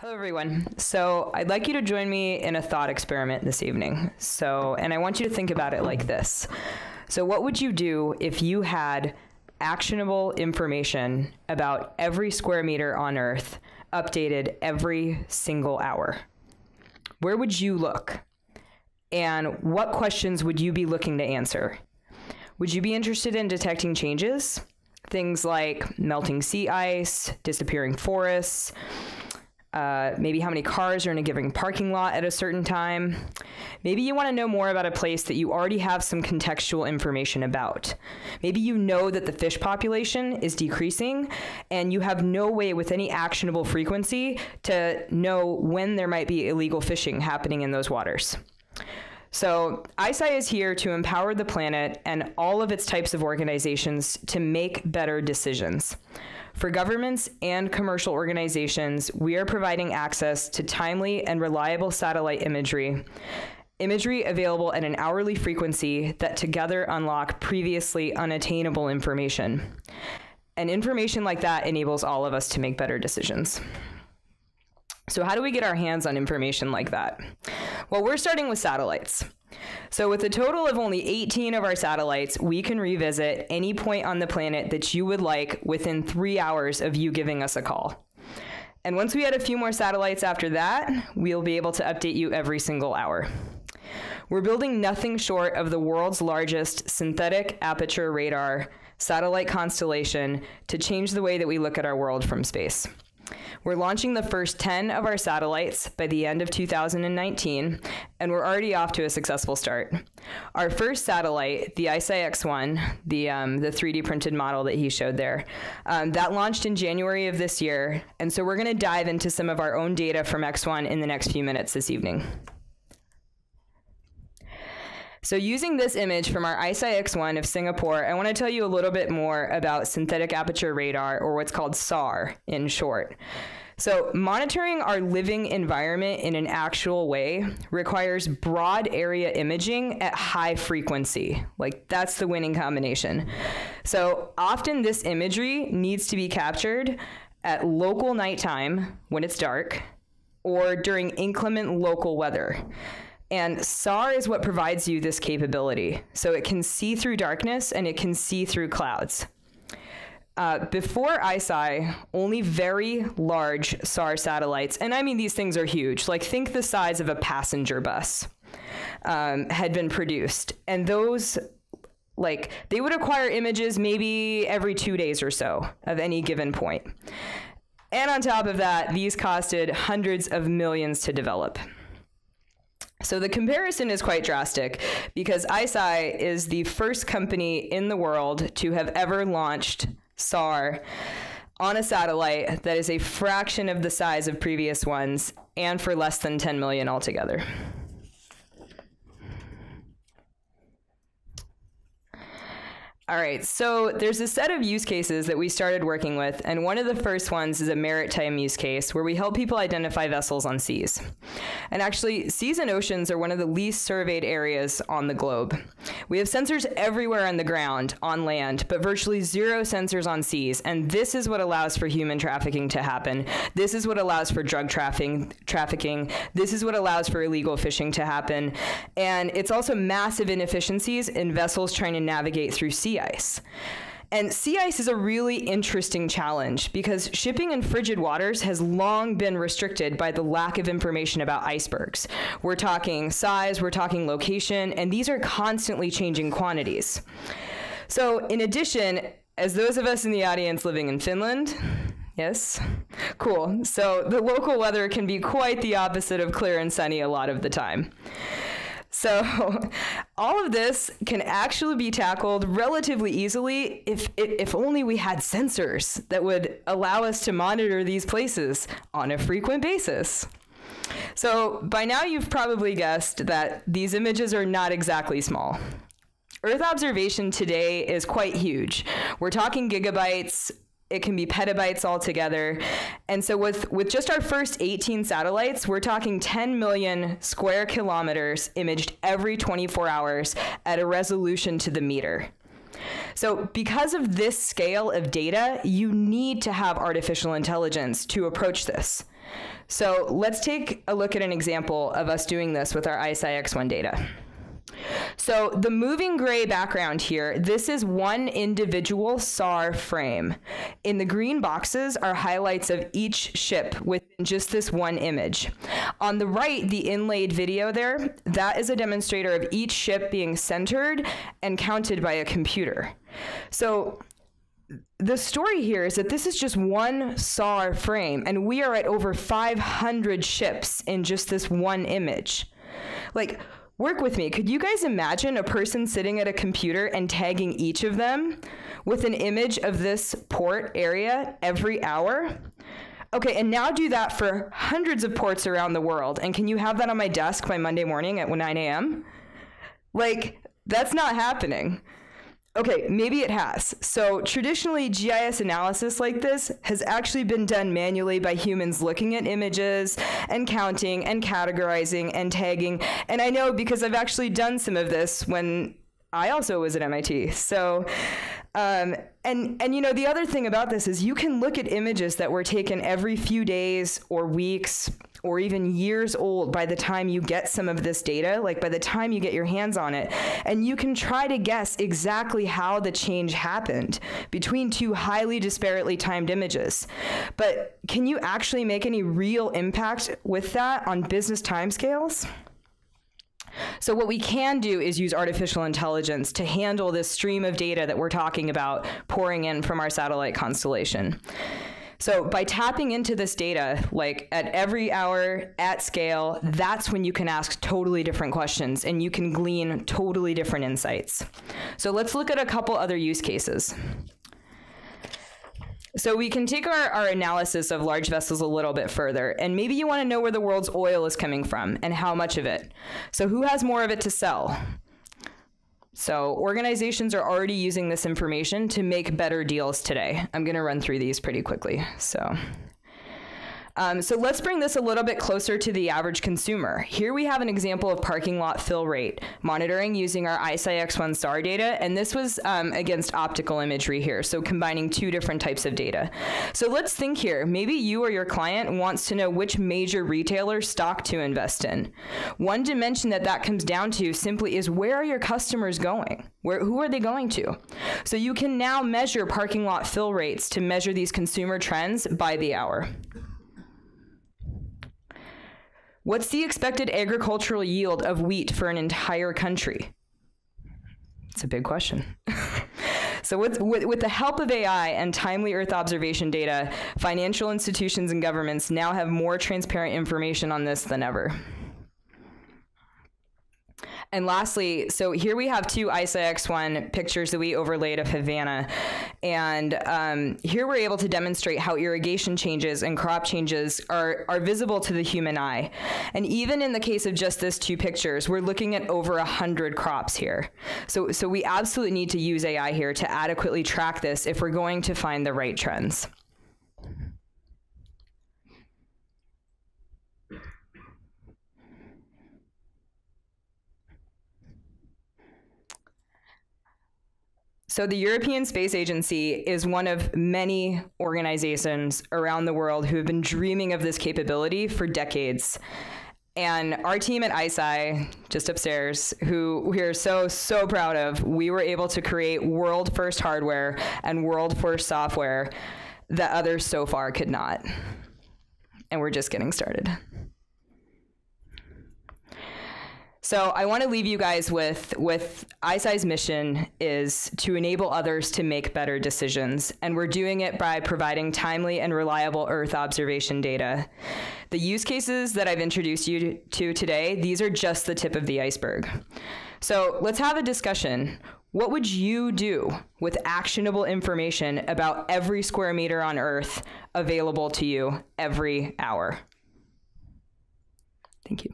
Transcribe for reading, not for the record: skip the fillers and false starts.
Hello, everyone. So I'd like you to join me in a thought experiment this evening. And I want you to think about it like this. So what would you do if you had actionable information about every square meter on Earth updated every single hour? Where would you look? And what questions would you be looking to answer? Would you be interested in detecting changes? Things like melting sea ice, disappearing forests, maybe how many cars are in a given parking lot at a certain time. Maybe you want to know more about a place that you already have some contextual information about. Maybe you know that the fish population is decreasing and you have no way with any actionable frequency to know when there might be illegal fishing happening in those waters. So ICEYE is here to empower the planet and all of its types of organizations to make better decisions. For governments and commercial organizations, we are providing access to timely and reliable satellite imagery available at an hourly frequency that together unlock previously unattainable information. And information like that enables all of us to make better decisions. So how do we get our hands on information like that? Well, we're starting with satellites. So with a total of only 18 of our satellites, we can revisit any point on the planet that you would like within 3 hours of you giving us a call. And once we add a few more satellites after that, we'll be able to update you every single hour. We're building nothing short of the world's largest synthetic aperture radar satellite constellation to change the way that we look at our world from space. We're launching the first 10 of our satellites by the end of 2019, and we're already off to a successful start. Our first satellite, the ICEYE X1, the 3D printed model that he showed there, that launched in January of this year, and so we're going to dive into some of our own data from X1 in the next few minutes this evening. So using this image from our ICEYE X1 of Singapore, I want to tell you a little bit more about synthetic aperture radar, or what's called SAR in short. So monitoring our living environment in an actual way requires broad area imaging at high frequency. Like, that's the winning combination. So often this imagery needs to be captured at local nighttime when it's dark or during inclement local weather. And SAR is what provides you this capability. So it can see through darkness and it can see through clouds. Before ICEYE, only very large SAR satellites, and I mean these things are huge, like think the size of a passenger bus, had been produced. And those, they would acquire images maybe every 2 days or so of any given point. And on top of that, these costed hundreds of millions to develop. So the comparison is quite drastic because ICEYE is the first company in the world to have ever launched SAR on a satellite that is a fraction of the size of previous ones and for less than 10 million altogether. All right, so there's a set of use cases that we started working with, and one of the first ones is a maritime use case where we help people identify vessels on seas. And actually, seas and oceans are one of the least surveyed areas on the globe. We have sensors everywhere on the ground, on land, but virtually zero sensors on seas, and this is what allows for human trafficking to happen. This is what allows for drug trafficking. This is what allows for illegal fishing to happen. And it's also massive inefficiencies in vessels trying to navigate through sea ice. And sea ice is a really interesting challenge because shipping in frigid waters has long been restricted by the lack of information about icebergs. We're talking size, we're talking location, and these are constantly changing quantities. So in addition, as those of us in the audience living in Finland, yes? Cool. So the local weather can be quite the opposite of clear and sunny a lot of the time. So all of this can actually be tackled relatively easily if only we had sensors that would allow us to monitor these places on a frequent basis. So by now you've probably guessed that these images are not exactly small. Earth observation today is quite huge. We're talking gigabytes. It can be petabytes altogether. And so with just our first 18 satellites, we're talking 10 million square kilometers imaged every 24 hours at a resolution to the meter. So because of this scale of data, you need to have artificial intelligence to approach this. So let's take a look at an example of us doing this with our ICEYE X1 data. So the moving gray background here, this is one individual SAR frame. In the green boxes are highlights of each ship within just this one image. On the right, the inlaid video there, that is a demonstrator of each ship being centered and counted by a computer. So the story here is that this is just one SAR frame, and we are at over 500 ships in just this one image. Like, work with me. Could you guys imagine a person sitting at a computer and tagging each of them with an image of this port area every hour? Okay, and now do that for hundreds of ports around the world. And can you have that on my desk by Monday morning at 9 a.m.? Like, that's not happening. Okay, maybe it has. So traditionally, GIS analysis like this has actually been done manually by humans looking at images and counting and categorizing and tagging. And I know because I've actually done some of this when I also was at MIT. So, and you know, the other thing about this is you can look at images that were taken every few days or weeks or even years old by the time you get some of this data, like by the time you get your hands on it, and you can try to guess exactly how the change happened between two highly disparately timed images. But can you actually make any real impact with that on business timescales? So what we can do is use artificial intelligence to handle this stream of data that we're talking about pouring in from our satellite constellation. So by tapping into this data, like at every hour, at scale, that's when you can ask totally different questions and you can glean totally different insights. So let's look at a couple other use cases. So we can take our analysis of large vessels a little bit further, and maybe you want to know where the world's oil is coming from and how much of it. So who has more of it to sell? So organizations are already using this information to make better deals today. I'm going to run through these pretty quickly. So let's bring this a little bit closer to the average consumer. Here we have an example of parking lot fill rate monitoring using our ICEYE X1 SAR data, and this was against optical imagery here, so combining two different types of data. So let's think here. Maybe you or your client wants to know which major retailer stock to invest in. One dimension that comes down to simply is, where are your customers going? Who are they going to? So you can now measure parking lot fill rates to measure these consumer trends by the hour. What's the expected agricultural yield of wheat for an entire country? It's a big question. So with the help of AI and timely Earth observation data, financial institutions and governments now have more transparent information on this than ever. And lastly, so here we have two ICEYE X1 pictures that we overlaid of Havana. And here we're able to demonstrate how irrigation changes and crop changes are visible to the human eye. And even in the case of just this two pictures, we're looking at over 100 crops here. So we absolutely need to use AI here to adequately track this if we're going to find the right trends. So the European Space Agency is one of many organizations around the world who have been dreaming of this capability for decades. And our team at ICEYE, just upstairs, who we are so proud of, we were able to create world-first hardware and world-first software that others so far could not. And we're just getting started. So I want to leave you guys with ICEYE's mission is to enable others to make better decisions, and we're doing it by providing timely and reliable Earth observation data. The use cases that I've introduced you to today, these are just the tip of the iceberg. So let's have a discussion. What would you do with actionable information about every square meter on Earth available to you every hour? Thank you.